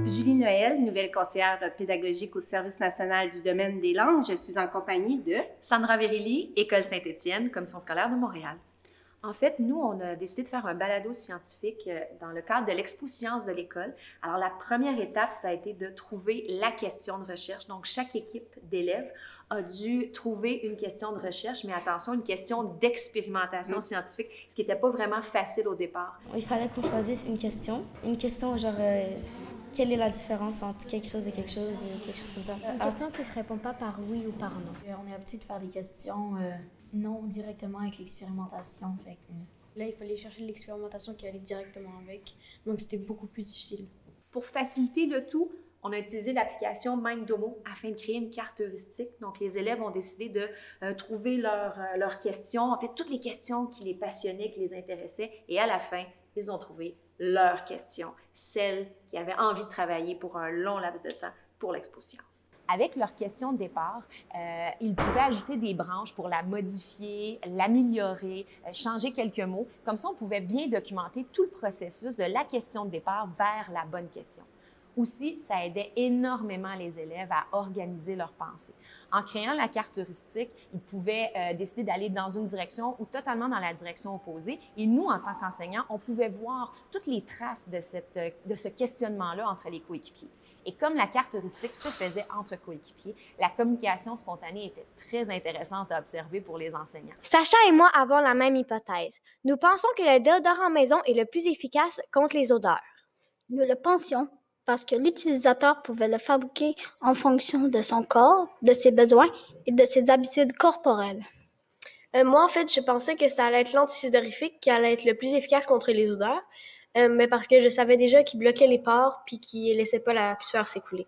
Julie Noël, nouvelle conseillère pédagogique au Service national du domaine des langues. Je suis en compagnie de Sandra Vérilli, École Saint-Étienne, Commission scolaire de Montréal. En fait, nous, on a décidé de faire un balado scientifique dans le cadre de l'Expo Sciences de l'école. Alors, la première étape, ça a été de trouver la question de recherche. Donc, chaque équipe d'élèves a dû trouver une question de recherche, mais attention, une question d'expérimentation scientifique, ce qui n'était pas vraiment facile au départ. Il fallait qu'on choisisse une question genre quelle est la différence entre quelque chose et quelque chose ou quelque chose comme ça. Une question qui ne se répond pas par oui ou par non. On est habitué de faire des questions non directement avec l'expérimentation. Là, il fallait chercher l'expérimentation qui allait directement avec, donc c'était beaucoup plus difficile. Pour faciliter le tout, on a utilisé l'application MindDomo afin de créer une carte heuristique. Donc, les élèves ont décidé de trouver leurs questions, en fait, toutes les questions qui les passionnaient, qui les intéressaient. Et à la fin, ils ont trouvé leurs questions, celles qui avaient envie de travailler pour un long laps de temps pour l'Expo Sciences. Avec leur question de départ, ils pouvaient ajouter des branches pour la modifier, l'améliorer, changer quelques mots. Comme ça, on pouvait bien documenter tout le processus de la question de départ vers la bonne question. Aussi, ça aidait énormément les élèves à organiser leurs pensées. En créant la carte heuristique, ils pouvaient décider d'aller dans une direction ou totalement dans la direction opposée. Et nous, en tant qu'enseignants, on pouvait voir toutes les traces de ce questionnement-là entre les coéquipiers. Et comme la carte heuristique se faisait entre coéquipiers, la communication spontanée était très intéressante à observer pour les enseignants. Sacha et moi avons la même hypothèse. Nous pensons que le déodorant maison est le plus efficace contre les odeurs. Nous le pensions parce que l'utilisateur pouvait le fabriquer en fonction de son corps, de ses besoins et de ses habitudes corporelles. Moi, en fait, je pensais que ça allait être l'antisudorifique qui allait être le plus efficace contre les odeurs, mais parce que je savais déjà qu'il bloquait les pores puis qu'il laissait pas la sueur s'écouler.